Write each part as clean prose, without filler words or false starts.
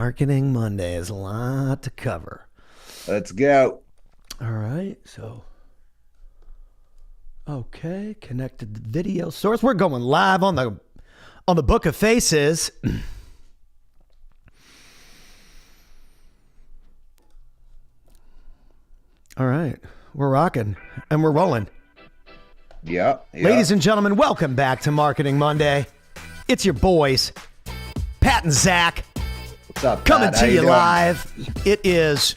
Marketing Monday is a lot to cover. Let's go. All right, so okay, connected video source. We're going live on the Book of Faces. All right, we're rocking and we're rolling. Yep. Ladies and gentlemen, welcome back to Marketing Monday. It's your boys, Pat and Zach. What's up, Coming Pat? How to you doing? live. It is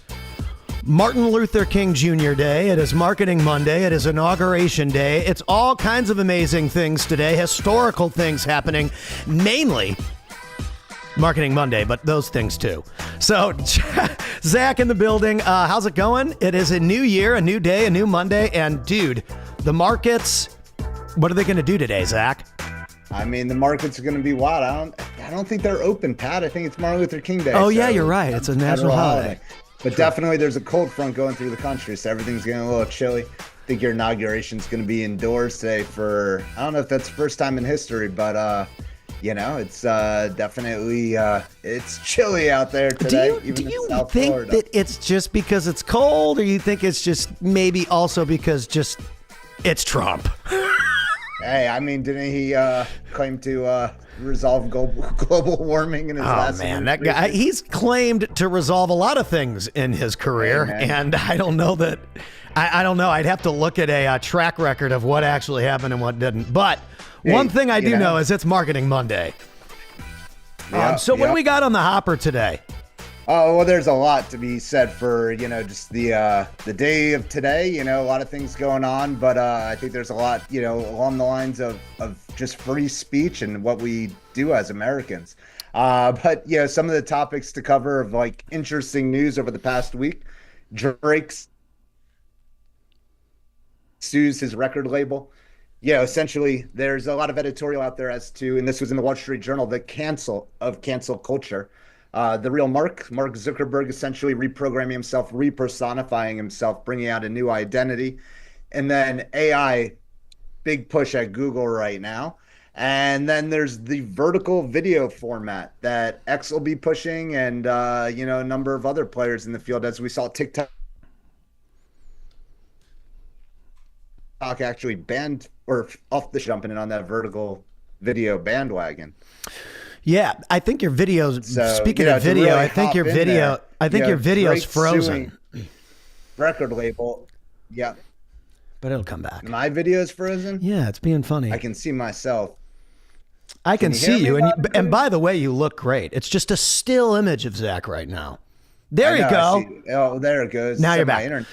Martin Luther King Jr. Day. It is Marketing Monday. It is Inauguration Day. It's all kinds of amazing things today, historical things happening, mainly Marketing Monday, but those things too. So, Zach in the building. How's it going? It is a new year, a new day, a new Monday. And dude, the markets, what are they going to do today, Zach? I mean, the markets are going to be wild. I don't think they're open, Pat. I think it's Martin Luther King Day. Oh, yeah, you're right. It's a national holiday. But definitely there's a cold front going through the country, so everything's getting a little chilly. I think your inauguration's going to be indoors today for, I don't know if that's the first time in history, but, it's definitely, it's chilly out there today. Do you think that it's just because it's cold, or you think it's just maybe also because just it's Trump? Hey, I mean, didn't he claim to resolve global warming in his last? Oh man, that guy, he's claimed to resolve a lot of things in his career, and I don't know that. I don't know. I'd have to look at a track record of what actually happened and what didn't. But one thing I do know is it's Marketing Monday. So what do we got on the hopper today? Oh, well, there's a lot to be said for, just the day of today, a lot of things going on, but I think there's a lot, along the lines of just free speech and what we do as Americans. But, some of the topics to cover of like interesting news over the past week. Drake sues his record label. Essentially, there's a lot of editorial out there as to, and this was in the Wall Street Journal, the cancel culture. The real Mark Zuckerberg essentially reprogramming himself, repersonifying himself, bringing out a new identity. And then AI, big push at Google right now. And then there's the vertical video format that X will be pushing, and, a number of other players in the field, as we saw TikTok actually banned or off the jumping in on that vertical video bandwagon. Yeah, I think your videos. So, speaking of video, really I think your video. I think your video's frozen. Record label, yeah, but it'll come back. My video's frozen. Yeah, it's being funny. I can see myself. I can see you, and by the way, you look great. It's just a still image of Zach right now. There you go. Oh, there it goes. Now you're back.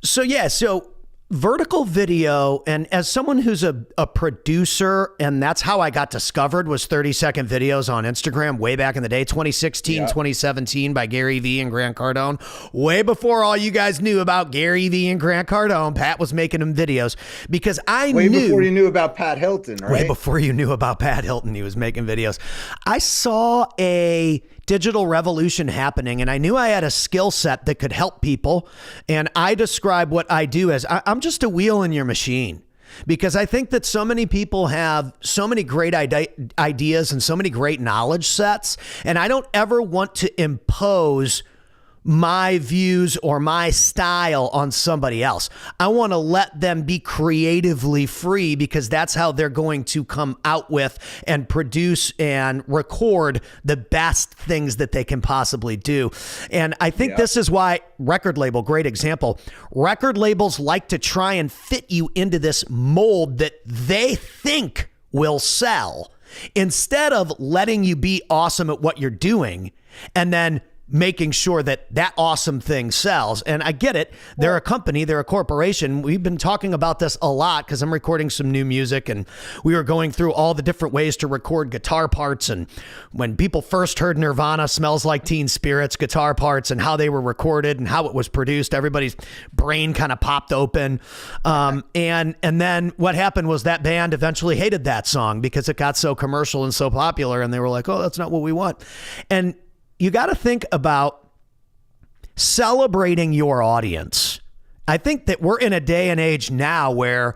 So vertical video, and as someone who's a producer, and that's how I got discovered, was 30-second videos on Instagram way back in the day, 2016, 2017, by Gary Vee and Grant Cardone. Way before all you guys knew about Gary Vee and Grant Cardone, Pat was making them videos because way before you knew about Pat Hilton, right? Way before you knew about Pat Hilton, he was making videos. I saw a digital revolution happening, and I knew I had a skill set that could help people. And I describe what I do as I'm just a wheel in your machine, because I think that so many people have so many great ideas and so many great knowledge sets. And I don't ever want to impose my views or my style on somebody else. I want to let them be creatively free, because that's how they're going to come out with and produce and record the best things that they can possibly do. And I think this is why record label, great example. Record labels like to try and fit you into this mold that they think will sell, instead of letting you be awesome at what you're doing and then making sure that that awesome thing sells. And I get it. They're a company, they're a corporation. We've been talking about this a lot because I'm recording some new music, and we were going through all the different ways to record guitar parts. And when people first heard Nirvana, Smells Like Teen Spirits guitar parts, and how they were recorded and how it was produced, everybody's brain kind of popped open. And then what happened was that band eventually hated that song because it got so commercial and so popular, and they were like, oh, that's not what we want. And you got to think about celebrating your audience. I think that we're in a day and age now where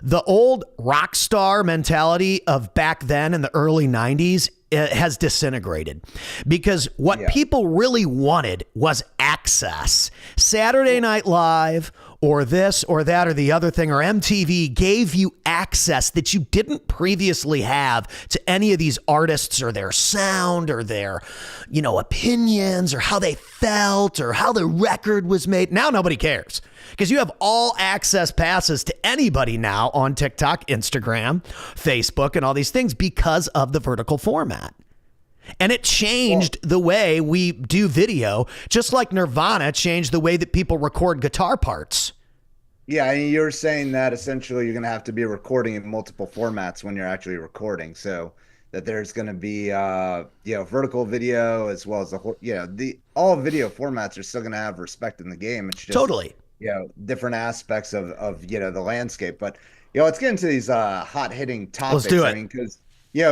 the old rock star mentality of back then in the early 90s has disintegrated, because what people really wanted was access. Saturday Night Live or this or that or the other thing, or MTV gave you access that you didn't previously have to any of these artists or their sound or their, opinions or how they felt or how the record was made. Now nobody cares, because you have all access passes to anybody now on TikTok, Instagram, Facebook, and all these things because of the vertical format. And it changed the way we do video, just like Nirvana changed the way that people record guitar parts. Yeah, and you're saying that essentially you're going to have to be recording in multiple formats when you're actually recording. So that there's going to be, vertical video as well as all video formats are still going to have respect in the game. It's just totally, different aspects of the landscape. But let's get into these hot hitting topics. Let's do it. I mean, because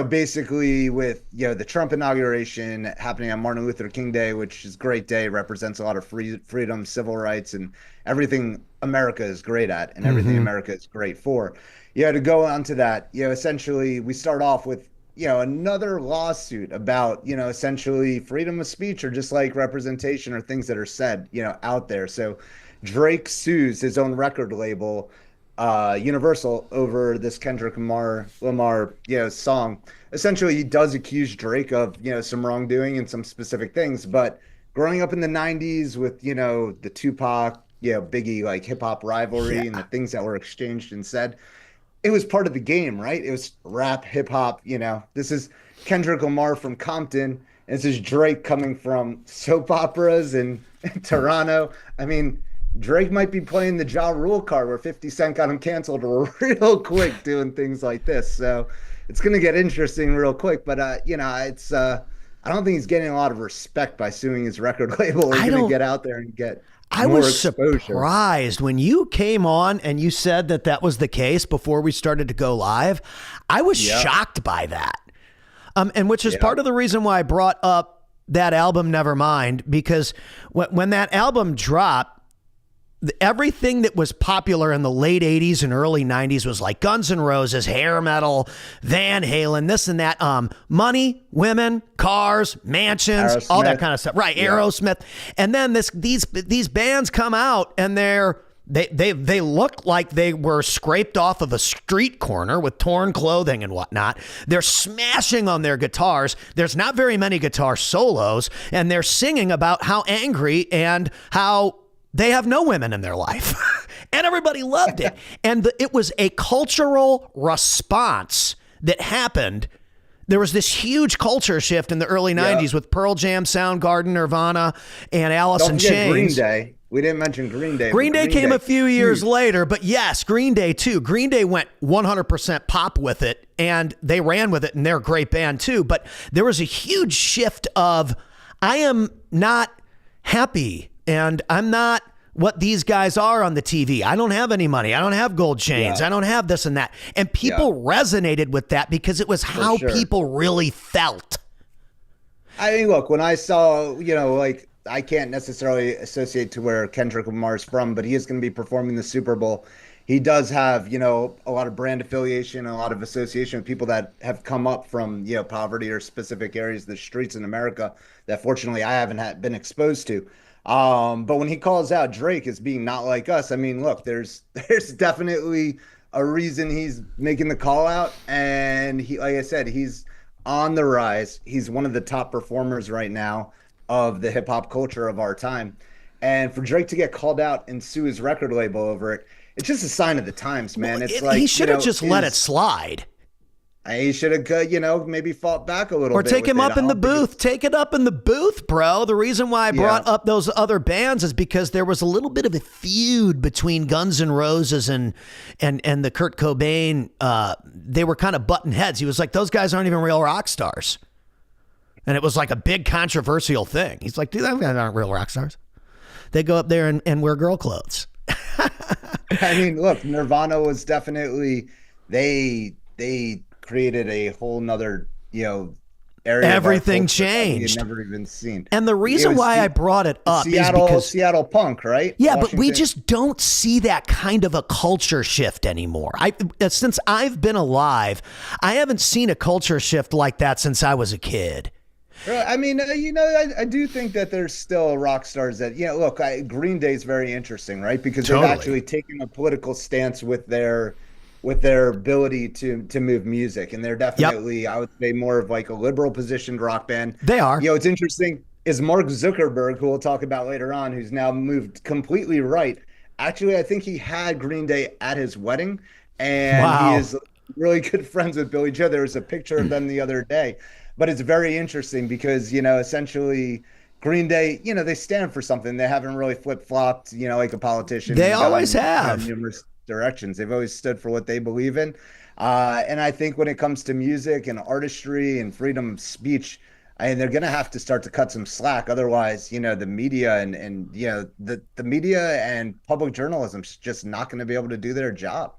basically with the Trump inauguration happening on Martin Luther King Day, which is a great day, represents a lot of freedom, civil rights, and everything America is great at, and everything America is great for. To go on to that, essentially we start off with another lawsuit about essentially freedom of speech, or just like representation or things that are said out there. So Drake sues his own record label, Universal, over this Kendrick Lamar song. Essentially, he does accuse Drake of some wrongdoing and some specific things. But growing up in the '90s with the Tupac, Biggie, like hip hop rivalry, and the things that were exchanged and said, it was part of the game, right? It was rap, hip hop. This is Kendrick Lamar from Compton, and this is Drake coming from soap operas in Toronto. I mean, Drake might be playing the Ja Rule card, where 50 Cent got him canceled real quick doing things like this. So it's going to get interesting real quick. But, it's I don't think he's getting a lot of respect by suing his record label. He's going to get out there and get more exposure. Surprised when you came on and you said that was the case before we started to go live. I was shocked by that. And which is part of the reason why I brought up that album, Nevermind, because when that album dropped, everything that was popular in the late 80s and early 90s was like Guns N' Roses, hair metal, Van Halen, this and that, money, women, cars, mansions, all that kind of stuff. Right. Aerosmith. And then these bands come out and they look like they were scraped off of a street corner with torn clothing and whatnot. They're smashing on their guitars. There's not very many guitar solos, and they're singing about how angry and how they have no women in their life. And everybody loved it. And it was a cultural response that happened. There was this huge culture shift in the early 90s with Pearl Jam, Soundgarden, Nirvana, and Alice in Chains. Green Day. We didn't mention Green Day. Green Day came a few years later, but yes, Green Day too. Green Day went 100% pop with it, and they ran with it, and they're a great band too. But there was a huge shift of, I am not happy, and I'm not what these guys are on the TV. I don't have any money. I don't have gold chains. I don't have this and that. And people resonated with that because it was how people really felt. I mean, look, when I saw, I can't necessarily associate to where Kendrick Lamar is from, but he is going to be performing the Super Bowl. He does have, a lot of brand affiliation, a lot of association with people that have come up from, poverty or specific areas, the streets in America that fortunately I haven't been exposed to. But when he calls out Drake as being not like us, I mean, look, there's definitely a reason he's making the call out. And he, like I said, he's on the rise. He's one of the top performers right now of the hip hop culture of our time. And for Drake to get called out and sue his record label over it, it's just a sign of the times, man. It's like he should have just let it slide. He should have, maybe fought back a little or bit. Or take him up in the booth. Take it up in the booth, bro. The reason why I brought up those other bands is because there was a little bit of a feud between Guns N' Roses and the Kurt Cobain. They were kind of butting heads. He was like, those guys aren't even real rock stars. And it was like a big controversial thing. He's like, dude, those guys aren't real rock stars. They go up there and wear girl clothes. I mean, look, Nirvana was definitely, they created a whole nother, area of our Everything culture that we had changed. never even seen. And the reason why I brought it up is because Seattle punk, right? yeah, but we Washington. just don't see that kind of a culture shift anymore. Since I've been alive, I haven't seen a culture shift like that since I was a kid. Right. I mean, I do think that there's still rock stars that, look, Green Day is very interesting, right? Because Totally. they've actually taken a political stance with their ability to move music, and they're definitely, I would say, more of like a liberal positioned rock band. They are. It's interesting is Mark Zuckerberg, who we'll talk about later on, who's now moved completely right. Actually, I think he had Green Day at his wedding, and Wow. he is really good friends with Billy Joe. There was a picture of them the other day. But it's very interesting because, essentially Green Day, they stand for something. They haven't really flip-flopped, like a politician. They always have. Numerous directions. They've always stood for what they believe in. And I think when it comes to music and artistry and freedom of speech, they're going to have to start to cut some slack. Otherwise, the media and the media and public journalism is just not going to be able to do their job.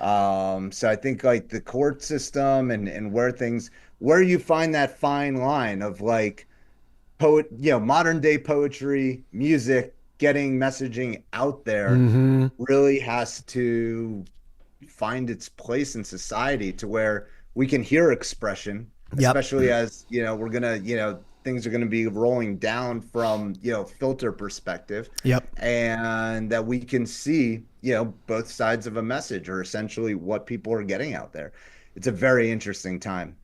So I think like the court system and where you find that fine line of like modern day poetry, music, getting messaging out there really has to find its place in society to where we can hear expression, especially as, we're going to, things are going to be rolling down from, filter perspective. And that we can see, both sides of a message or essentially what people are getting out there. It's a very interesting time.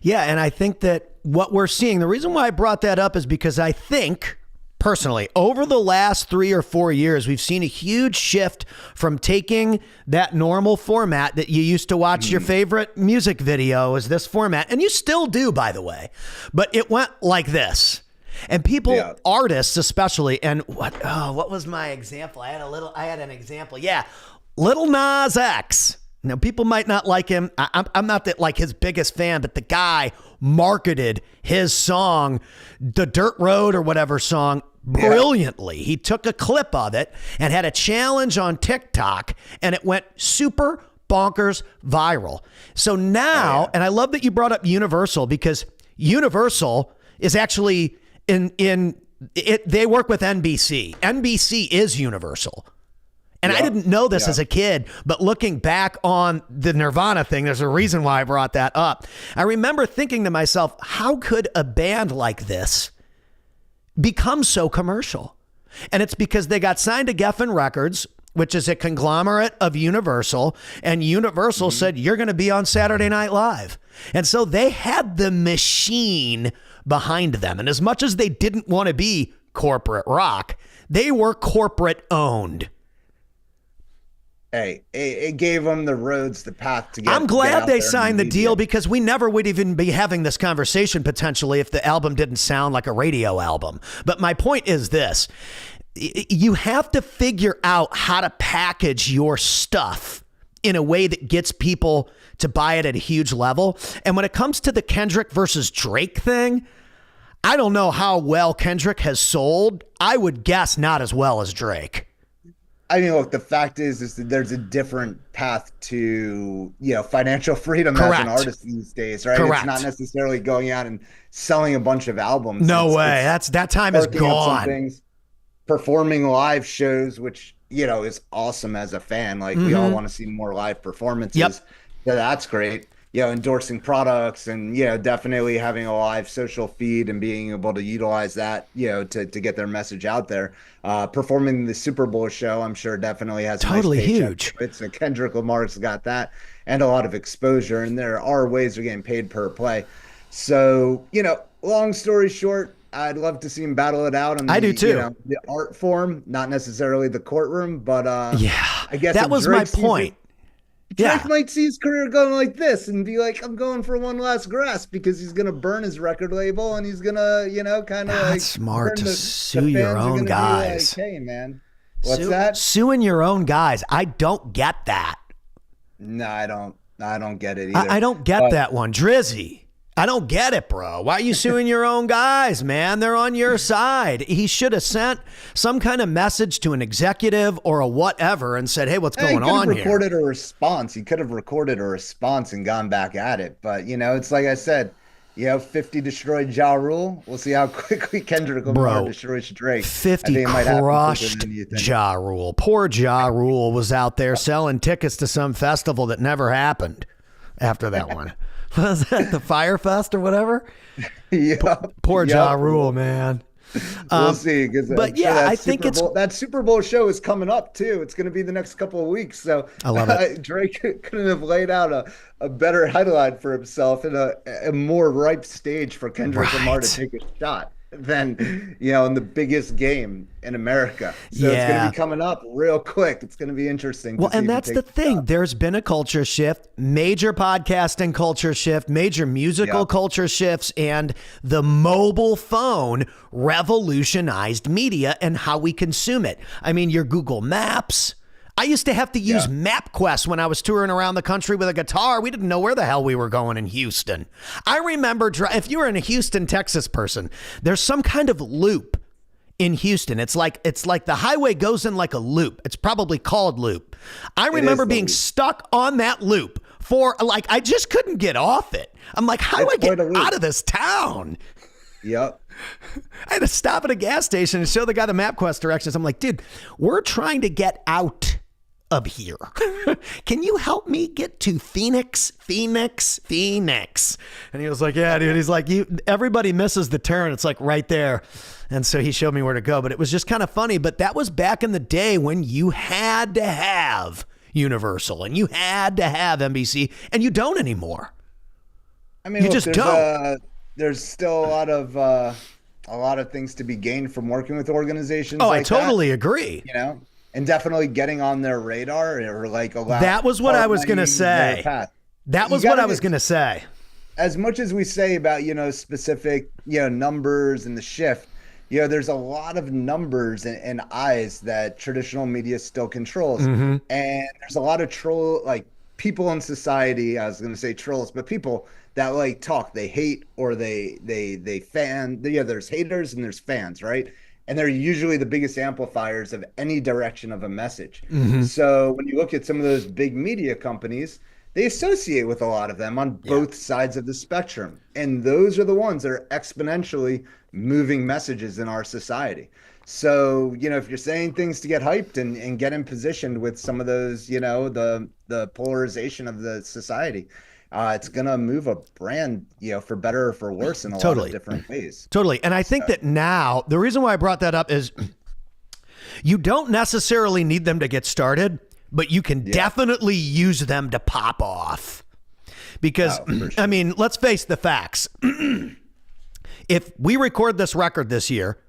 Yeah, and I think that what we're seeing, the reason why I brought that up is because I think, personally, over the last 3 or 4 years, we've seen a huge shift from taking that normal format that you used to watch your favorite music video as this format, and you still do, by the way, but it went like this. And people, artists especially, and what was my example? I had an example. Yeah, Lil Nas X. Now, people might not like him. I'm not that like his biggest fan, but the guy marketed his song, the Dirt Road or whatever song, brilliantly. He took a clip of it and had a challenge on TikTok, and it went super bonkers viral. So now, and I love that you brought up Universal, because Universal is actually they work with NBC. NBC is Universal. And I didn't know this as a kid, but looking back on the Nirvana thing, there's a reason why I brought that up. I remember thinking to myself, how could a band like this become so commercial? And it's because they got signed to Geffen Records, which is a conglomerate of Universal, and Universal said, you're going to be on Saturday Night Live. And so they had the machine behind them. And as much as they didn't want to be corporate rock, they were corporate owned. Hey, it gave them the roads, the path to get. I'm glad they there signed the and deal, it. because we never would even be having this conversation potentially if the album didn't sound like a radio album. But my point is this: you have to figure out how to package your stuff in a way that gets people to buy it at a huge level. And when it comes to the Kendrick versus Drake thing, I don't know how well Kendrick has sold. I would guess not as well as Drake. I mean, look, the fact is that there's a different path to, financial freedom as an artist these days, right? Correct. It's not necessarily going out and selling a bunch of albums. No way. That time is gone. Things, performing live shows, which, is awesome as a fan. Like, we all want to see more live performances. So that's great. Endorsing products and, definitely having a live social feed and being able to utilize that, to get their message out there. Performing the Super Bowl show, I'm sure definitely has totally a nice huge. It's a Kendrick Lamar's got that and a lot of exposure, and there are ways of getting paid per play. So, long story short, I'd love to see him battle it out. I do too. The art form, not necessarily the courtroom, but I guess that was my point. Drake might see his career going like this and be like, I'm going for one last grasp, because he's going to burn his record label and he's going to, kind of That's smart to sue your own guys. Like, hey, man, what's that? Suing your own guys. I don't get that. No, I don't get it either. I don't get that one. Drizzy. I don't get it, bro. Why are you suing your own guys, man? They're on your side. He should have sent some kind of message to an executive or a whatever and said, hey, what's going on here? He could have recorded a response. He could have recorded a response and gone back at it. But, it's like I said, 50 destroyed Ja Rule. We'll see how quickly Kendrick Lamar Bro, destroys Drake. I 50 think it might happen quicker crushed than you think. Ja Rule. Poor Ja Rule was out there selling tickets to some festival that never happened after that one. Was that the Fire Fest or whatever? Yep. Poor Ja Yep. Rule, man. We'll see. Because But yeah, I think it's. That Super Bowl show is coming up too. It's going to be the next couple of weeks. So I love it. Drake couldn't have laid out a better headline for himself and a more ripe stage for Kendrick Lamar to Right. take a shot than in the biggest game in America. So it's going Yeah. to be coming up real quick. It's going to be interesting. Well, to see and if he that's the takes a thing. shot. There's been a culture shift, major podcasting culture shift, major musical Yep. culture shifts, and the mobile phone revolutionized media and how we consume it. I mean, your Google Maps. I used to have to use Yeah. MapQuest when I was touring around the country with a guitar. We didn't know where the hell we were going in Houston. I remember, if you were in a Houston, Texas person, there's some kind of loop in Houston. It's like the highway goes in like a loop. It's probably called loop. I remember the being loop. stuck on that loop for like I just couldn't get off it. I'm like, how do It's I get quite a loop. out of this town? Yep. I had to stop at a gas station and show the guy the MapQuest directions. I'm like, dude, we're trying to get out of here. Can you help me get to Phoenix? And he was like, yeah, dude. He's like, everybody misses the turn. It's like right there. And so he showed me where to go, but it was just kind of funny. But that was back in the day when you had to have Universal and you had to have NBC, and you don't anymore. I mean, You look, just don't. there's still a lot of things to be gained from working with organizations. Oh, like I totally agree. and definitely getting on their radar or like allow. That was what I was going to say. That was what I was going to say. As much as we say about specific numbers and the shift, there's a lot of numbers and eyes that traditional media still controls, and there's a lot of people in society. I was going to say trolls, but people that like talk, they hate or they fan. There's haters and there's fans, right? And they're usually the biggest amplifiers of any direction of a message. So when you look at some of those big media companies, they associate with a lot of them on both sides of the spectrum. And those are the ones that are exponentially moving messages in our society. So, if you're saying things to get hyped and get in position with some of those, the polarization of the society, it's going to move a brand, for better or for worse in a lot of different ways. Totally. And I think that now the reason why I brought that up is you don't necessarily need them to get started, but you can definitely use them to pop off. Because, sure. I mean, let's face the facts. If we record this record this year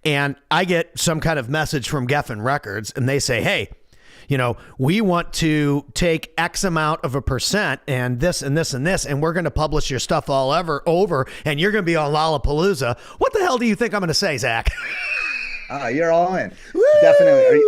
and I get some kind of message from Geffen Records and they say, hey, we want to take X amount of a percent and this and this and this, and we're going to publish your stuff all over, and you're going to be on Lollapalooza. What the hell do you think I'm going to say, Zach? You're all in. Woo! Definitely.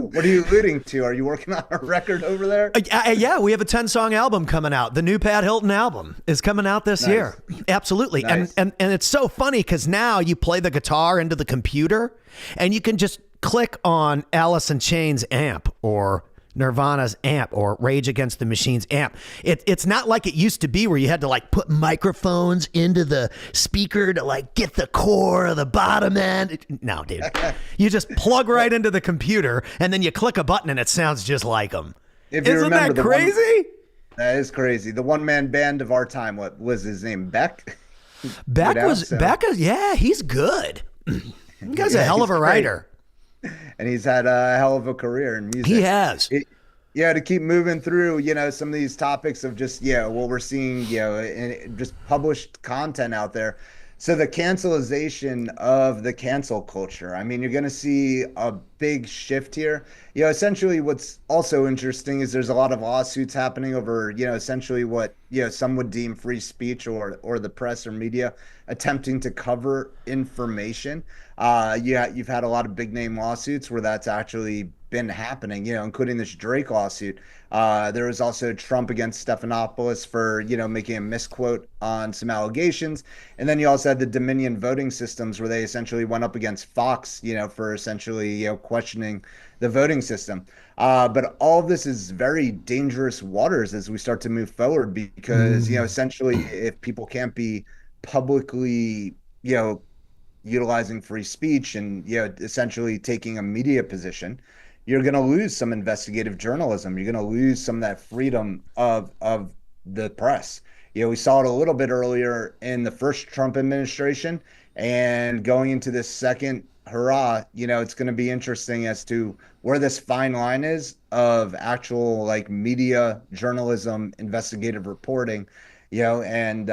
What are you alluding to? Are you working on a record over there? Yeah, we have a 10-song album coming out. The new Pat Hilton album is coming out this year. Absolutely. Nice. And it's so funny because now you play the guitar into the computer and you can just click on Alice in Chains amp or Nirvana's amp or Rage Against the Machine's amp. It's not like it used to be where you had to like put microphones into the speaker to like get the core of the bottom end. No, dude. You just plug right into the computer and then you click a button and it sounds just like them. Isn't that crazy? That is crazy. The one-man band of our time, what was his name? Beck? Beck yeah, he's good. That guy's a hell of a writer. And he's had a hell of a career in music. He has. To keep moving through, some of these topics of just, what we're seeing, and just published content out there. So the cancelization of the cancel culture. I mean, you're going to see a big shift here. Essentially what's also interesting is there's a lot of lawsuits happening over, essentially what, some would deem free speech or the press or media attempting to cover information. You've had a lot of big name lawsuits where that's actually been happening, including this Drake lawsuit. There was also Trump against Stephanopoulos for, making a misquote on some allegations. And then you also had the Dominion voting systems where they essentially went up against Fox, for essentially, questioning the voting system. But all of this is very dangerous waters as we start to move forward because, essentially, if people can't be publicly, utilizing free speech and, essentially taking a media position, you're going to lose some investigative journalism. You're going to lose some of that freedom of the press. We saw it a little bit earlier in the first Trump administration, and going into this second hurrah, it's going to be interesting as to where this fine line is of actual like media journalism, investigative reporting, and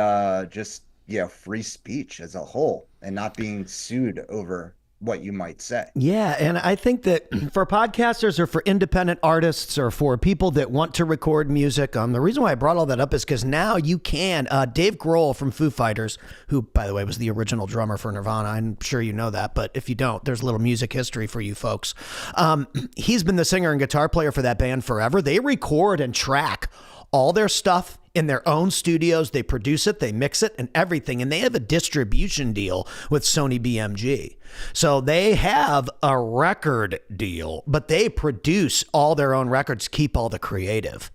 just free speech as a whole, and not being sued over what you might say. Yeah. And I think that for podcasters or for independent artists or for people that want to record music, the reason why I brought all that up is because now you can. Dave Grohl from Foo Fighters, who, by the way, was the original drummer for Nirvana. I'm sure you know that, but if you don't, there's a little music history for you folks. He's been the singer and guitar player for that band forever. They record and track all their stuff in their own studios. They produce it, they mix it and everything. And they have a distribution deal with Sony BMG. So they have a record deal, but they produce all their own records, keep all the creative.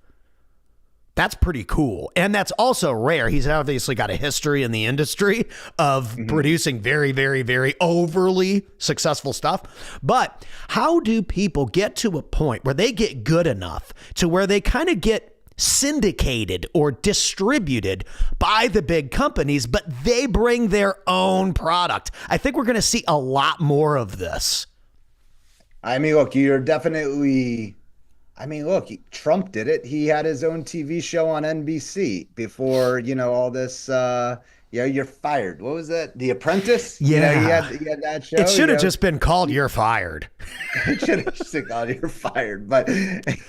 That's pretty cool. And that's also rare. He's obviously got a history in the industry of producing very, very, very overly successful stuff. But how do people get to a point where they get good enough to where they kind of get syndicated or distributed by the big companies, but they bring their own product? I think we're going to see a lot more of this. I mean, look, you're definitely... look, Trump did it. He had his own TV show on NBC before, all this, you're fired. What was that? The Apprentice? Yeah. He had that show. It should have just been called You're Fired. It should have just been called You're Fired. But,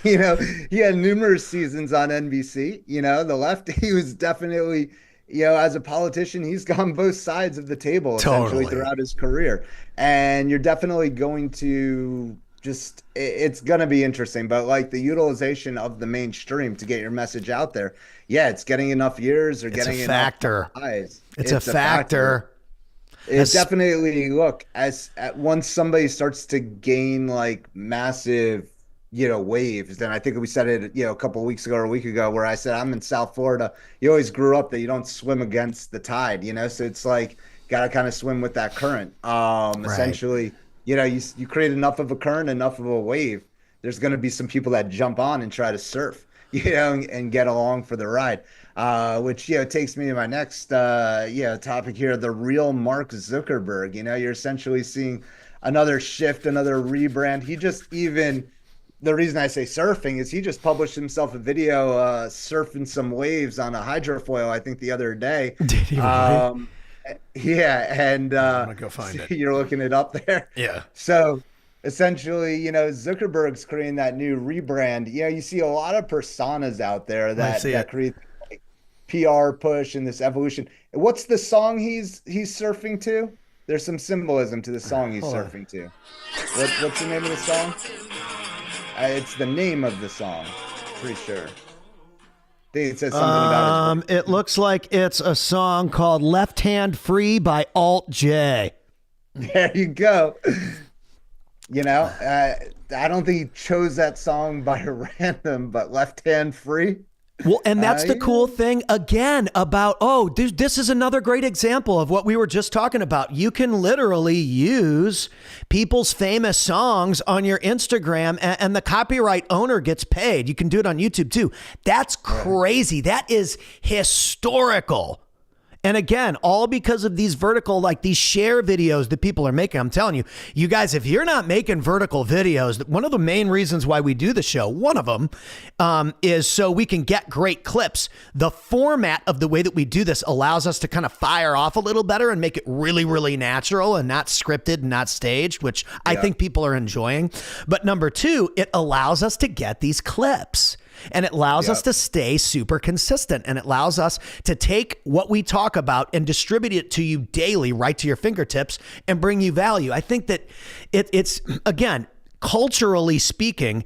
he had numerous seasons on NBC. The left, he was definitely, as a politician, he's gone both sides of the table essentially throughout his career. And you're definitely going to... it's going to be interesting, but like the utilization of the mainstream to get your message out there. Yeah, it's getting enough ears or getting enough eyes. It's a factor. It's definitely, look, once somebody starts to gain like massive, waves, then I think we said it, a couple of weeks ago or a week ago, where I said, I'm in South Florida. You always grew up that you don't swim against the tide, so it's like, got to kind of swim with that current. Essentially, you create enough of a current, enough of a wave, there's going to be some people that jump on and try to surf, and get along for the ride, which, takes me to my next, topic here, the real Mark Zuckerberg. You're essentially seeing another shift, another rebrand. The reason I say surfing is he just published himself a video surfing some waves on a hydrofoil, I think the other day. Did he really? Yeah, and I'm gonna go find it. You're looking it up there. Yeah. So essentially, Zuckerberg's creating that new rebrand. You see a lot of personas out there that create like PR push and this evolution. What's the song he's surfing to? There's some symbolism to the song he's surfing to. What's the name of the song? It's the name of the song. Pretty sure. I think it says something about it looks like it's a song called Left Hand Free by Alt J. There you go. I don't think he chose that song by random, but Left Hand Free. Well, and that's the cool thing, again, about, this is another great example of what we were just talking about. You can literally use people's famous songs on your Instagram, and the copyright owner gets paid. You can do it on YouTube, too. That's crazy. That is historical. And again, all because of these vertical, like these share videos that people are making. I'm telling you, you guys, if you're not making vertical videos, one of the main reasons why we do the show, one of them is so we can get great clips. The format of the way that we do this allows us to kind of fire off a little better and make it really, really natural and not scripted and not staged, which I think people are enjoying. But number two, it allows us to get these clips. And it allows us to stay super consistent, and it allows us to take what we talk about and distribute it to you daily, right to your fingertips, and bring you value. I think that it's, again, culturally speaking,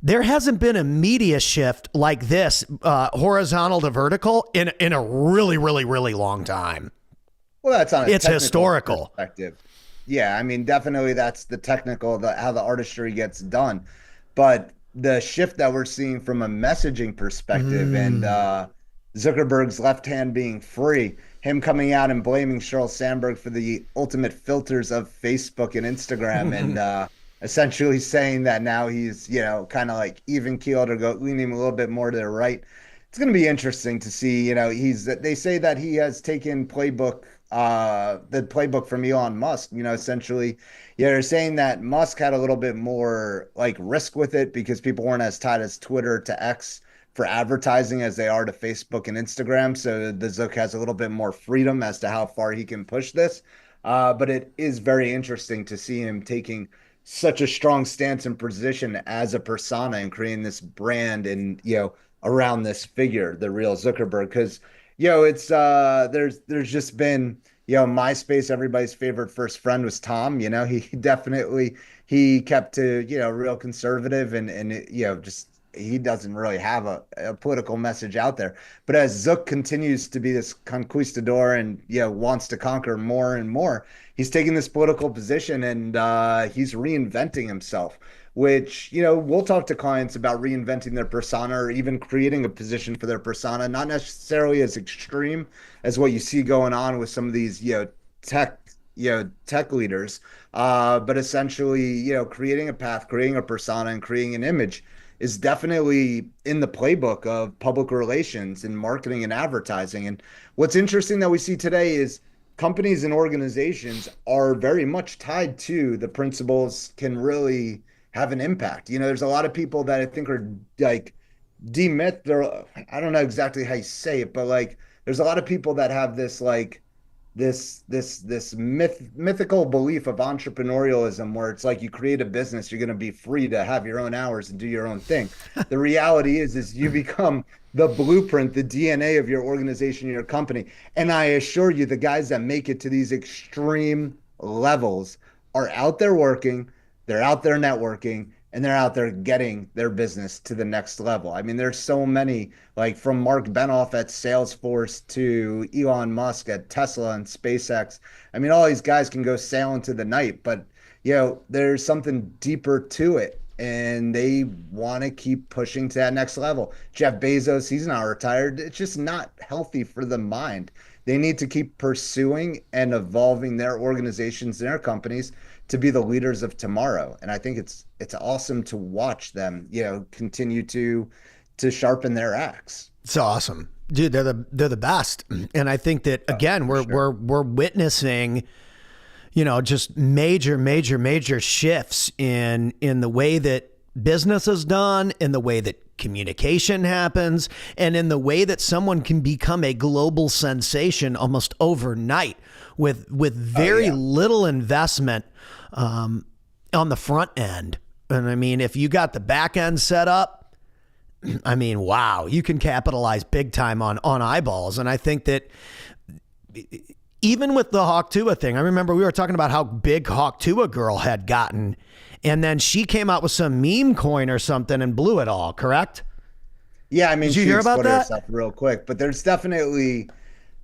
there hasn't been a media shift like this, horizontal to vertical, in a really, really, really long time. Well, that's on a it's historical perspective. Yeah, I mean, definitely that's the technical, how the artistry gets done. But the shift that we're seeing from a messaging perspective and Mm. Zuckerberg's left hand being free, him coming out and blaming Sheryl Sandberg for the ultimate filters of Facebook and Instagram, and essentially saying that now he's, kind of like even keeled or go leaning a little bit more to the right. It's going to be interesting to see, they say that he has taken the playbook from Elon Musk, essentially. Yeah, they're saying that Musk had a little bit more like risk with it because people weren't as tied as Twitter to X for advertising as they are to Facebook and Instagram. So the Zook has a little bit more freedom as to how far he can push this. But it is very interesting to see him taking such a strong stance and position as a persona and creating this brand and, around this figure, the real Zuckerberg. Because, it's there's just been, MySpace, everybody's favorite first friend was Tom. He definitely he kept to, real conservative and just he doesn't really have a political message out there. But as Zook continues to be this conquistador and wants to conquer more and more, he's taking this political position and he's reinventing himself. Which we'll talk to clients about reinventing their persona or even creating a position for their persona, not necessarily as extreme as what you see going on with some of these tech tech leaders, but essentially creating a path, creating a persona, and creating an image is definitely in the playbook of public relations and marketing and advertising. And what's interesting that we see today is companies and organizations are very much tied to the principles can really have an impact. There's a lot of people that I think are like demyth their, I don't know exactly how you say it, but like there's a lot of people that have this like this mythical belief of entrepreneurialism where it's like you create a business, you're going to be free to have your own hours and do your own thing. The reality is you become the blueprint, the DNA of your organization, your company. And I assure you, the guys that make it to these extreme levels are out there working, they're out there networking, and they're out there getting their business to the next level. I mean, there's so many, like from Mark Benoff at Salesforce to Elon Musk at Tesla and SpaceX. I mean, all these guys can go sail into the night, but there's something deeper to it. And they want to keep pushing to that next level. Jeff Bezos, he's not retired. It's just not healthy for the mind. They need to keep pursuing and evolving their organizations, their companies to be the leaders of tomorrow. And I think it's awesome to watch them, continue to sharpen their axe. It's awesome. Dude, they're the best. And I think that again, we're witnessing, just major shifts in the way that business is done, in the way that communication happens, and in the way that someone can become a global sensation almost overnight with very little investment on the front end. And I mean, if you got the back end set up, I mean, wow, you can capitalize big time on eyeballs. And I think that even with the Hawk Tuah thing, I remember we were talking about how big Hawk Tuah girl had gotten, and then she came out with some meme coin or something and blew it all, correct? Yeah, I mean, did you hear about that? Herself real quick, but there's definitely,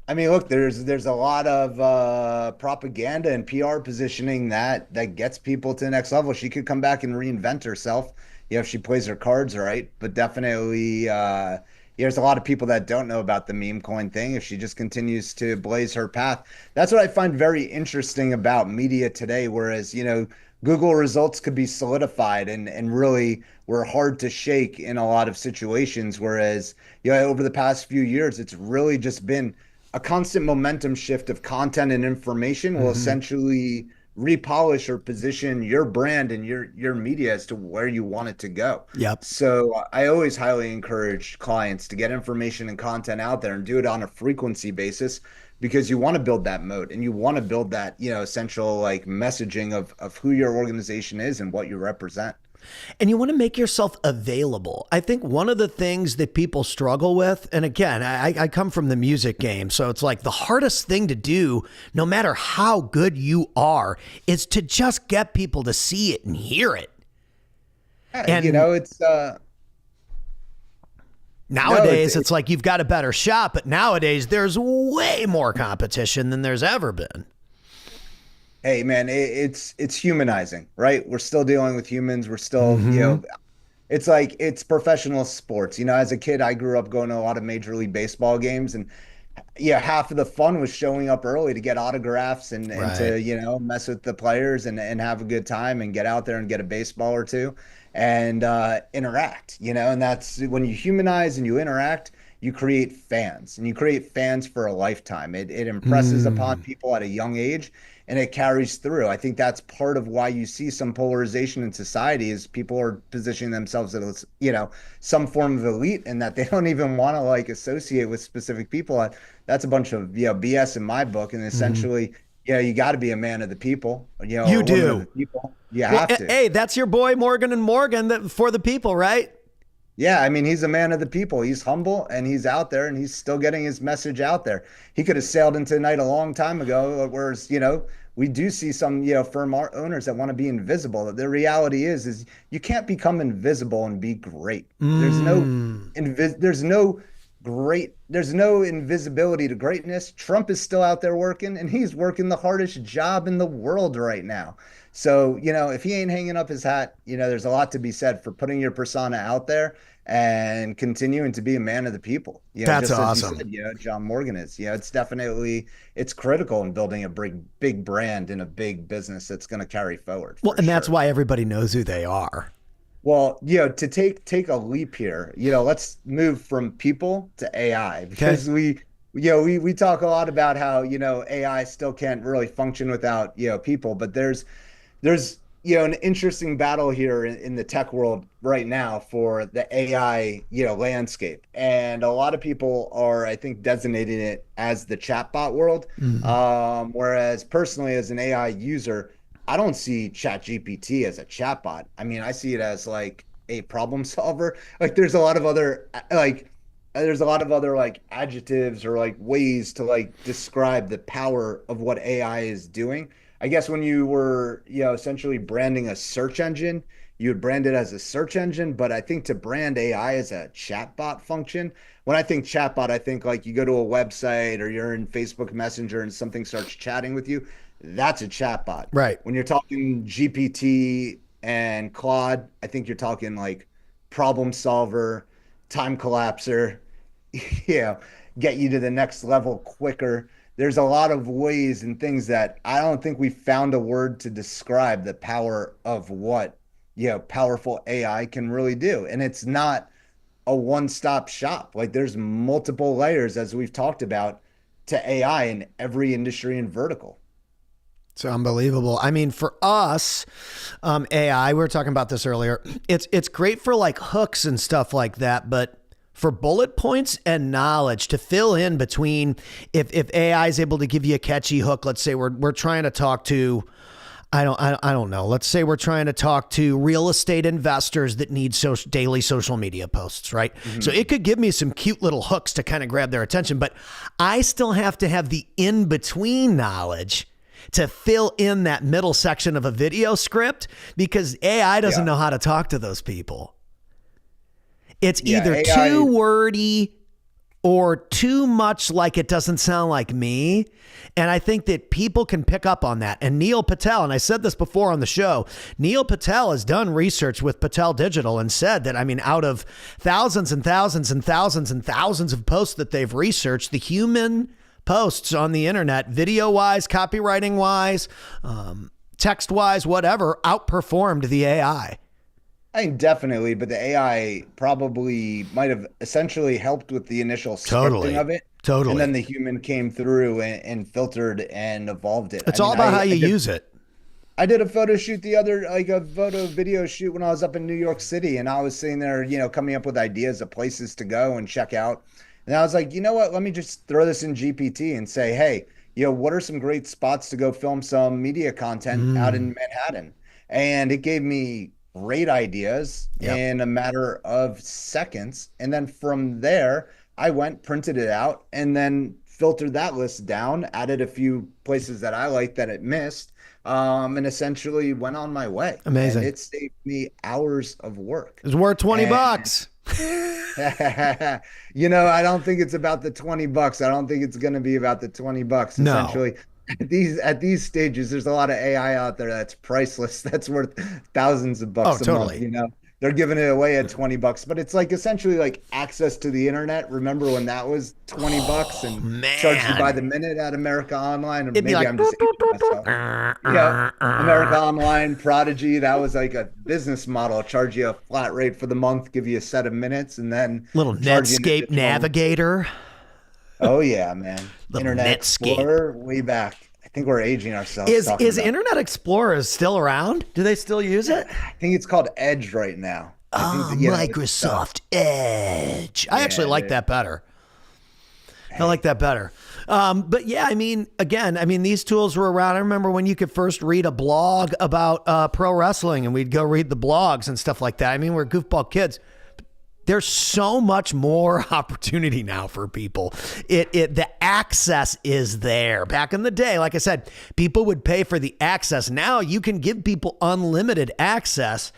I mean, look, there's a lot of propaganda and PR positioning that gets people to the next level. She could come back and reinvent herself, if she plays her cards right. But definitely, there's a lot of people that don't know about the meme coin thing. If she just continues to blaze her path, that's what I find very interesting about media today. Whereas, Google results could be solidified and really were hard to shake in a lot of situations. Whereas, over the past few years, it's really just been a constant momentum shift of content and information will essentially repolish or position your brand and your media as to where you want it to go. Yep. So I always highly encourage clients to get information and content out there and do it on a frequency basis because you want to build that moat and you want to build that, essential like messaging of who your organization is and what you represent. And you want to make yourself available. I think one of the things that people struggle with, and again, I come from the music game, so it's like the hardest thing to do, no matter how good you are, is to just get people to see it and hear it. And it's nowadays it's like you've got a better shot, but nowadays there's way more competition than there's ever been. Hey man, it's humanizing, right? We're still dealing with humans. We're still, Hmm. it's like it's professional sports. As a kid, I grew up going to a lot of Major League Baseball games, and yeah, half of the fun was showing up early to get autographs and Right. to, mess with the players and have a good time and get out there and get a baseball or two and interact, and that's when you humanize and you interact, you create fans and you create fans for a lifetime. It impresses upon Mm. people at a young age and it carries through. I think that's part of why you see some polarization in society is people are positioning themselves as, some form of elite and that they don't even want to like associate with specific people. That's a bunch of BS in my book. And Mhm. essentially, you got to be a man of the people, or You a woman of do. the people. You Well, have to. hey, that's your boy Morgan and Morgan for the people, right? Yeah, I mean, he's a man of the people. He's humble and he's out there and he's still getting his message out there. He could have sailed into the night a long time ago, whereas, we do see some, firm owners that want to be invisible. The reality is you can't become invisible and be great. Mm. There's no invisibility to greatness. Trump is still out there working and he's working the hardest job in the world right now. So, if he ain't hanging up his hat, there's a lot to be said for putting your persona out there and continuing to be a man of the people. That's Just as you awesome. said, John Morgan is. It's critical in building a big brand in a big business that's going to carry forward Well, for and that's sure. why everybody knows who they are. Well, to take a leap here, let's move from people to AI Okay. because we talk a lot about how, AI still can't really function without, people, but there's an interesting battle here in the tech world right now for the AI landscape, and a lot of people are, I think, designating it as the chatbot world. Mm. Whereas personally, as an AI user, I don't see ChatGPT as a chatbot. I mean, I see it as like a problem solver. Like there's a lot of other like adjectives or like ways to like describe the power of what AI is doing. I guess when you were, essentially branding a search engine, you would brand it as a search engine. But I think to brand AI as a chatbot function, when I think chatbot, I think like you go to a website or you're in Facebook Messenger and something starts chatting with you. That's a chatbot. Right. When you're talking GPT and Claude, I think you're talking like problem solver, time collapser, you know, get you to the next level quicker. There's a lot of ways and things that I don't think we found a word to describe the power of what, powerful AI can really do. And it's not a one-stop shop. Like there's multiple layers, as we've talked about, to AI in every industry and vertical. It's unbelievable. I mean, for us, AI, we were talking about this earlier. It's great for like hooks and stuff like that, but for bullet points and knowledge to fill in between, if AI is able to give you a catchy hook, let's say we're trying to talk to, I don't know. Let's say we're trying to talk to real estate investors that need daily social media posts, right? So Mhm. it could give me some cute little hooks to kind of grab their attention, but I still have to have the in between knowledge to fill in that middle section of a video script because AI doesn't Yeah. know how to talk to those people. It's Yeah. either too AI. wordy or too much like it doesn't sound like me. And I think that people can pick up on that. And Neil Patel, and I said this before on the show, Neil Patel has done research with Patel Digital and said that, I mean, out of thousands and thousands and thousands and thousands of posts that they've researched, the human posts on the internet, video wise, copywriting wise, text wise, whatever, outperformed the AI. I mean, definitely, but the AI probably might have essentially helped with the initial scripting Totally. of it, and then Totally. the human came through and filtered and evolved it. I It's all mean, about how I you did use it. I did a photo shoot like a photo video shoot when I was up in New York City, and I was sitting there, coming up with ideas of places to go and check out. And I was like, you know what? Let me just throw this in GPT and say, hey, what are some great spots to go film some media content out Mm, in Manhattan? And it gave me great ideas yep. in a matter of seconds. And then from there, I went, printed it out, and then filtered that list down, added a few places that I liked that it missed, and essentially went on my way. And Amazing. it saved me hours of work. It's worth 20 And bucks. I don't think it's about the $20. I don't think it's going to be about the $20. No. Essentially, At these stages, there's a lot of AI out there that's priceless. That's worth thousands of Oh, bucks a month, totally. They're giving it away at 20 bucks, but it's like essentially like access to the internet. Remember when that was 20 bucks Oh, and charged you by the man. minute at America Online? Or It'd be maybe like I'm just aging myself. America Online, Prodigy, that was like a business model. Charge you a flat rate for the month, give you a set of minutes, and then little charge you an Netscape additional. navigator. Oh yeah, man. Little Internet Netscape. Explorer, way back. I think we're aging ourselves Is talking is about. Internet Explorer still around? Do they still use it? I think it's called Edge right now. I think Oh, that, it's Microsoft Edge. I actually yeah, like that better. I like hey, that better. But yeah, I mean, again, I mean, these tools were around. I remember when you could first read a blog about pro wrestling, and we'd go read the blogs and stuff like that. I mean, we're goofball kids. There's so much more opportunity now for people. The access is there. Back in the day, like I said, people would pay for the access. Now you can give people unlimited access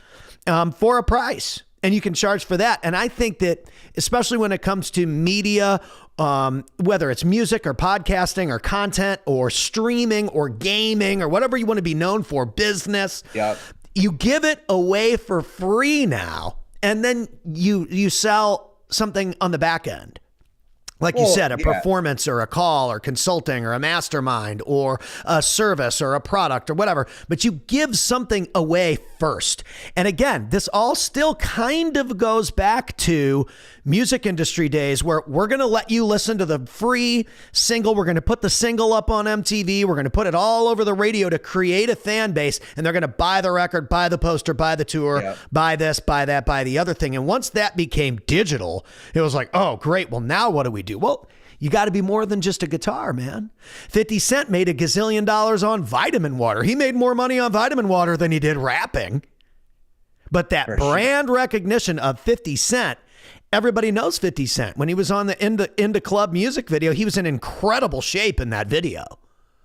for a price, and you can charge for that. And I think that, especially when it comes to media, whether it's music or podcasting or content or streaming or gaming or whatever you want to be known for, business, yeah. you give it away for free now, and then you sell something on the back end. Like you Well, said, a yeah. performance or a call or consulting or a mastermind or a service or a product or whatever, but you give something away first. And again, this all still kind of goes back to music industry days where we're going to let you listen to the free single. We're going to put the single up on MTV. We're going to put it all over the radio to create a fan base, and they're going to buy the record, buy the poster, buy the tour, Yeah. buy this, buy that, buy the other thing. And once that became digital, it was like, oh, great. Well, now what do we do? Well, you got to be more than just a guitar, man. 50 Cent made $1 gazillion on vitamin water. He made more money on vitamin water than he did rapping. But that For sure. brand recognition of 50 Cent, everybody knows 50 Cent. When he was on the Into Club music video, he was in incredible shape in that video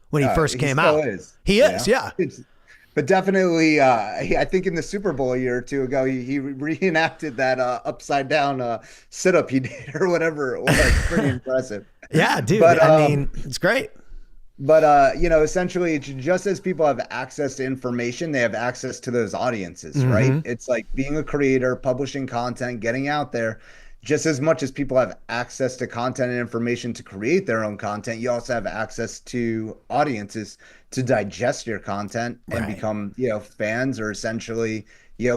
when he first He came still out. is. He is, yeah. But definitely, I think in the Super Bowl a year or two ago, he reenacted that upside down sit up he did or whatever it was. Pretty impressive. Yeah, dude. But I mean, it's great. essentially, it's just as people have access to information, they have access to those audiences, right? It's like being a creator, publishing content, getting out there. Just as much as people have access to content and information to create their own content, you also have access to audiences to digest your content and Right. become, fans or essentially,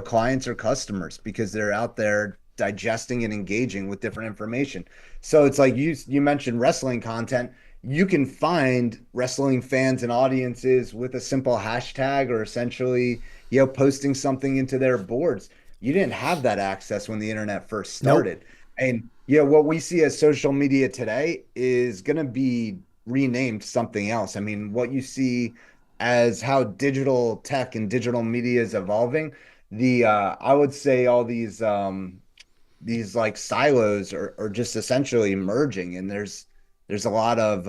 clients or customers because they're out there digesting and engaging with different information. So it's like you mentioned wrestling content. You can find wrestling fans and audiences with a simple hashtag or essentially, posting something into their boards. You didn't have that access when the internet first Nope. started. And what we see as social media today is going to be renamed something else. I mean, what you see as how digital tech and digital media is evolving, I would say all these like silos are just essentially merging, and there's a lot of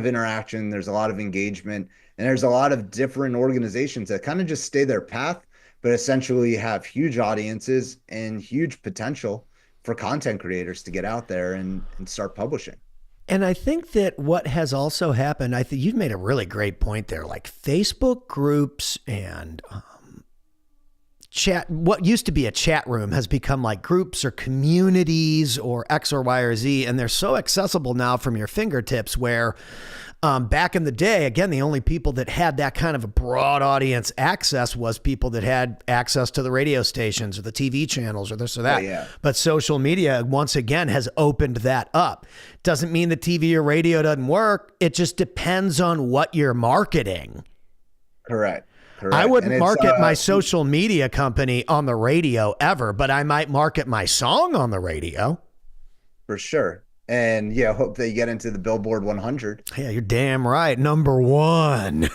interaction, there's a lot of engagement, and there's a lot of different organizations that kind of just stay their path, but essentially have huge audiences and huge potential for content creators to get out there and start publishing. And I think that what has also happened, I think you've made a really great point there, like Facebook groups and chat, what used to be a chat room has become like groups or communities or X or Y or Z. And they're so accessible now from your fingertips where back in the day, again, the only people that had that kind of a broad audience access was people that had access to the radio stations or the TV channels or this or that. Yeah. But social media, once again, has opened that up. Doesn't mean the TV or radio doesn't work. It just depends on what you're marketing. Correct. Correct. I wouldn't And market my social media company on the radio ever, but I might market my song on the radio. for sure. And hope they get into the Billboard 100. Yeah, you're damn right. Number one.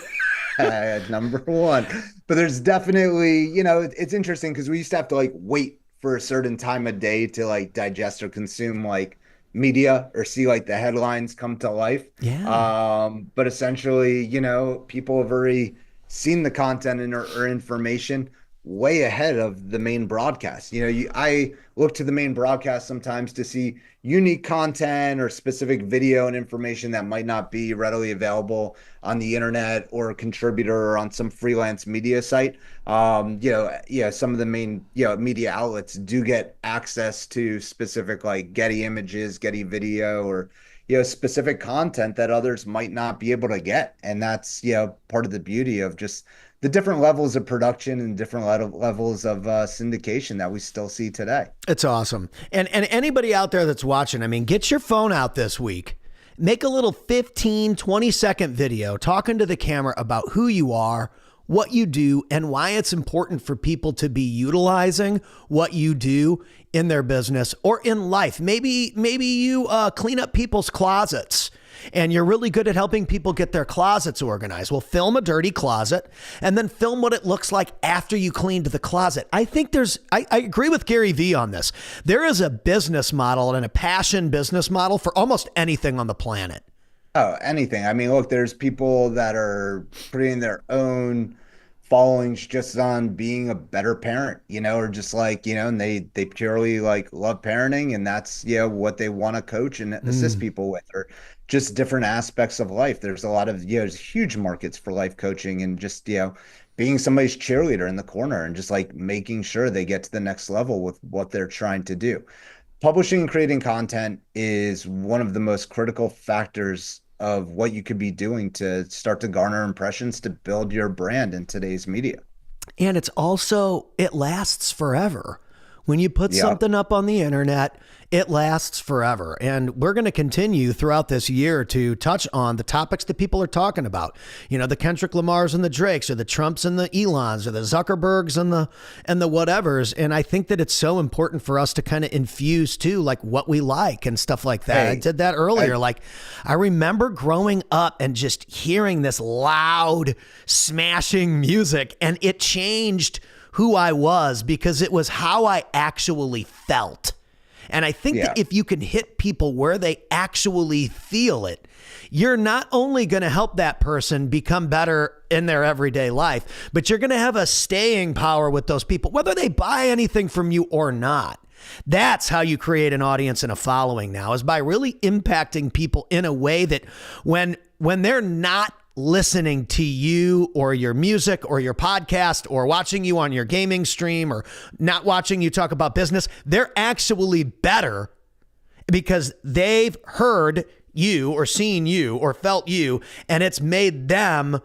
Number one. But there's definitely, it's interesting because we used to have to like wait for a certain time of day to like digest or consume like media or see like the headlines come to life. Yeah. But essentially, people have already seen the content or information way ahead of the main broadcast. I look to the main broadcast sometimes to see unique content or specific video and information that might not be readily available on the internet or a contributor or on some freelance media site. Some of the main, media outlets do get access to specific like Getty images, Getty video, or specific content that others might not be able to get. And that's, part of the beauty of just the different levels of production and different levels of syndication that we still see today. It's awesome. And anybody out there that's watching, I mean, get your phone out this week. Make a little 15, 20-second video talking to the camera about who you are, what you do, and why it's important for people to be utilizing what you do in their business or in life. Maybe you clean up people's closets and you're really good at helping people get their closets organized. Well, film a dirty closet and then film what it looks like after you cleaned the closet. I think I agree with Gary Vee on this. There is a business model and a passion business model for almost anything on the planet. Oh, anything. I mean, look, there's people that are putting their own followings just on being a better parent, or just like, and they purely like love parenting, and that's, what they want to coach and assist people with, or just different aspects of life. There's a lot of, there's huge markets for life coaching and just, being somebody's cheerleader in the corner and just like making sure they get to the next level with what they're trying to do. Publishing and creating content is one of the most critical factors of what you could be doing to start to garner impressions to build your brand in today's media. And it's also, it lasts forever. When you put something up on the internet, it lasts forever. And we're going to continue throughout this year to touch on the topics that people are talking about. The Kendrick Lamars and the Drakes, or the Trumps and the Elons, or the Zuckerbergs and the whatevers. And I think that it's so important for us to kind of infuse too, like what we like and stuff like that. Hey, I did that earlier. I remember growing up and just hearing this loud, smashing music, and it changed who I was because it was how I actually felt. And I think that if you can hit people where they actually feel it, you're not only going to help that person become better in their everyday life, but you're going to have a staying power with those people, whether they buy anything from you or not. That's how you create an audience and a following now, is by really impacting people in a way that when they're not listening to you or your music or your podcast or watching you on your gaming stream or not watching you talk about business, they're actually better because they've heard you or seen you or felt you, and it's made them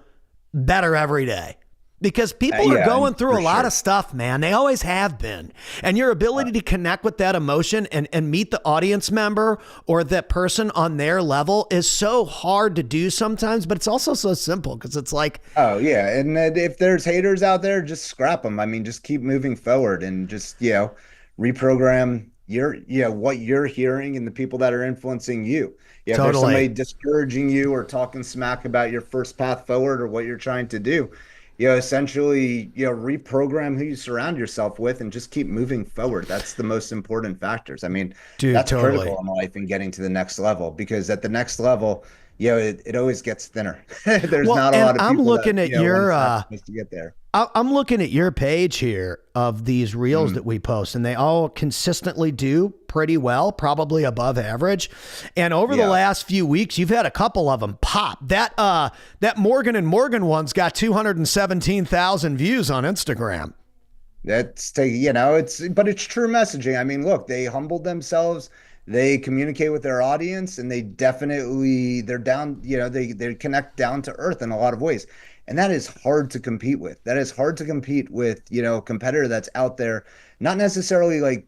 better every day. Because people are going through a lot of stuff, man. They always have been. And your ability to connect with that emotion and meet the audience member or that person on their level is so hard to do sometimes, but it's also so simple because it's like... Oh, yeah. And if there's haters out there, just scrap them. I mean, just keep moving forward and just, reprogram what you're hearing and the people that are influencing you. Yeah, totally. If there's somebody discouraging you or talking smack about your first path forward or what you're trying to do, essentially, reprogram who you surround yourself with and just keep moving forward. That's the most important factors. I mean, that's critical in life and getting to the next level, because at the next level, it always gets thinner. There's not a lot of people I'm looking at your to get there. I'm looking at your page here of these reels that we post, and they all consistently do pretty well, probably above average. And over the last few weeks, you've had a couple of them pop. That Morgan and Morgan one's got 217,000 views on Instagram. But it's true messaging. I mean, look, they humbled themselves. They communicate with their audience, and they're down, they connect down to earth in a lot of ways. And that is hard to compete with. That is hard to compete with, a competitor that's out there, not necessarily like,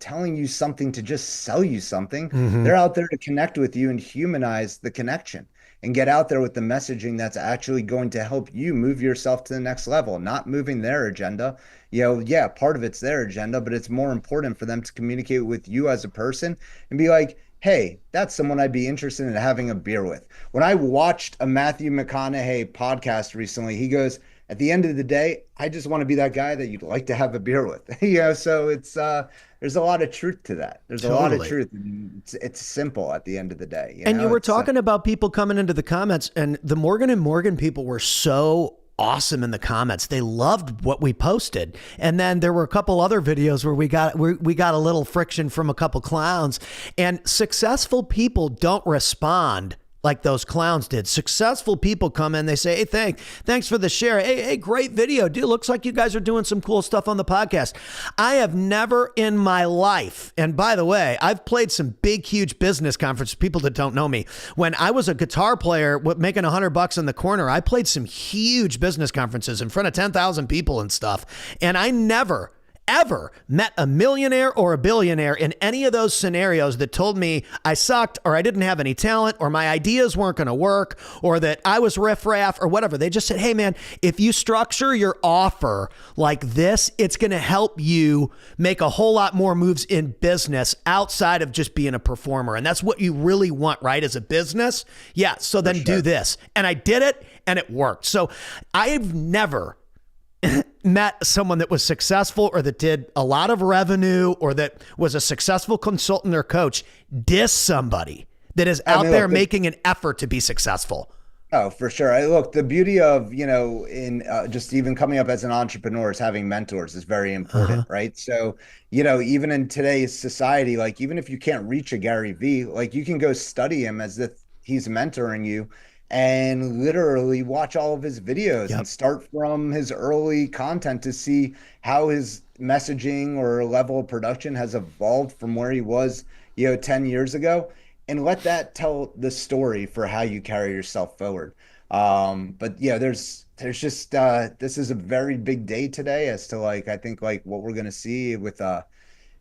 telling you something to just sell you something. Mm-hmm. They're out there to connect with you and humanize the connection and get out there with the messaging that's actually going to help you move yourself to the next level, not moving their agenda. Part of it's their agenda, but it's more important for them to communicate with you as a person and be like, hey, that's someone I'd be interested in having a beer with. When I watched a Matthew McConaughey podcast recently, he goes, at the end of the day, I just want to be that guy that you'd like to have a beer with. So it's there's a lot of truth to that. There's a lot of truth. It's simple at the end of the day. You were talking about people coming into the comments, and the Morgan and Morgan people were so awesome in the comments. They loved what we posted. And then there were a couple other videos where we got a little friction from a couple clowns, and successful people don't respond like those clowns did. Successful people come in, they say, hey, thanks for the share. Hey, great video, dude. Looks like you guys are doing some cool stuff on the podcast. I have never in my life, and by the way, I've played some big, huge business conferences, people that don't know me. When I was a guitar player making $100 in the corner, I played some huge business conferences in front of 10,000 people and stuff. And I never ever met a millionaire or a billionaire in any of those scenarios that told me I sucked, or I didn't have any talent, or my ideas weren't going to work, or that I was riffraff or whatever. They just said, hey man, if you structure your offer like this, it's going to help you make a whole lot more moves in business outside of just being a performer. And that's what you really want, right? As a business. Yeah. So then do this. And I did it and it worked. So I've never met someone that was successful or that did a lot of revenue or that was a successful consultant or coach diss somebody that is out there making an effort to be successful. Oh, for sure. Look, the beauty of, in just even coming up as an entrepreneur is having mentors is very important, right? So, even in today's society, like even if you can't reach a Gary Vee, like you can go study him as if he's mentoring you and literally watch all of his videos and start from his early content to see how his messaging or level of production has evolved from where he was, 10 years ago, and let that tell the story for how you carry yourself forward. But yeah, there's just, this is a very big day today as to I think what we're going to see with,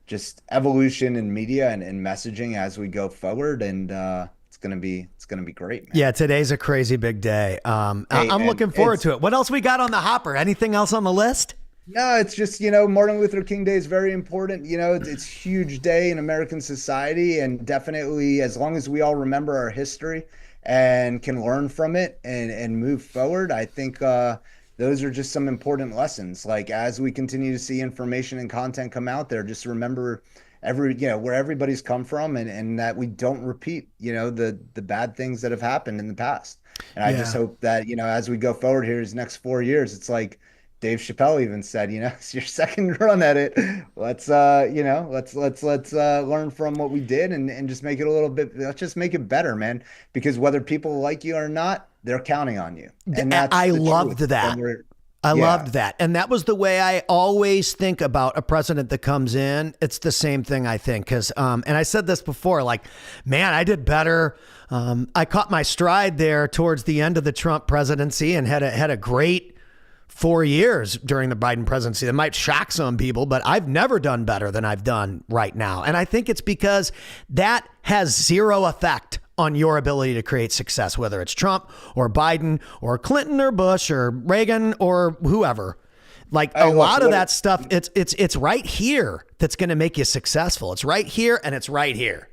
just evolution in media and messaging as we go forward. And, it's gonna be great, man. Yeah, today's a crazy big day. I'm looking forward to it. What else we got on the hopper? Anything else on the list? No, it's just, Martin Luther King Day is very important. It's a huge day in American society, and definitely as long as we all remember our history and can learn from it and move forward, I think those are just some important lessons. Like as we continue to see information and content come out there, just remember where everybody's come from, and that we don't repeat, the bad things that have happened in the past. And I just hope that, as we go forward here, these next 4 years, it's like Dave Chappelle even said, it's your second run at it. Let's learn from what we did and just make it a little bit, let's just make it better, man. Because whether people like you or not, they're counting on you. And that's I loved that. I loved that. And that was the way I always think about a president that comes in. It's the same thing, I think. Because, and I said this before, man, I did better. I caught my stride there towards the end of the Trump presidency and had a great 4 years during the Biden presidency. That might shock some people, but I've never done better than I've done right now. And I think it's because that has zero effect on your ability to create success, whether it's Trump or Biden or Clinton or Bush or Reagan or whoever. A lot of that stuff, it's right here that's going to make you successful. It's right here and it's right here.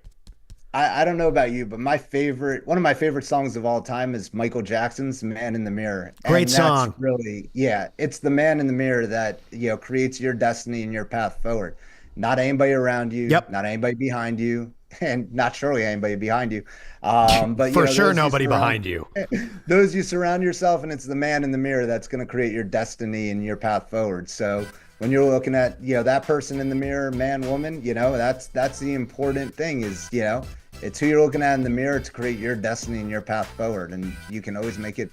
I don't know about you, but one of my favorite songs of all time is Michael Jackson's "Man in the Mirror." Great song. Really, it's the man in the mirror that, creates your destiny and your path forward. Not anybody around you, not anybody behind you, and not surely anybody behind you. But for sure, nobody behind you. Those you surround yourself, and it's the man in the mirror that's going to create your destiny and your path forward. So when you're looking at, that person in the mirror, man, woman, that's the important thing is, it's who you're looking at in the mirror to create your destiny and your path forward. And you can always make it,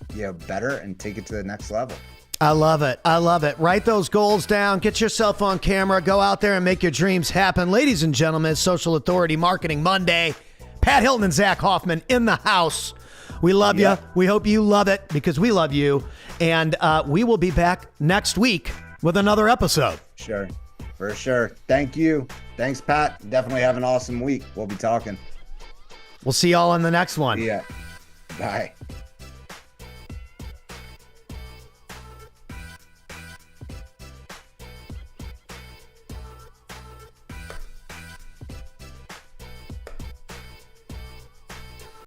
better and take it to the next level. I love it. I love it. Write those goals down. Get yourself on camera. Go out there and make your dreams happen. Ladies and gentlemen, Social Authority Marketing Monday. Pat Hilton and Zach Hoffman in the house. We love you. We hope you love it because we love you. And we will be back next week with another episode. Sure. For sure. Thank you. Thanks, Pat. Definitely have an awesome week. We'll be talking. We'll see y'all on the next one. Yeah. Bye.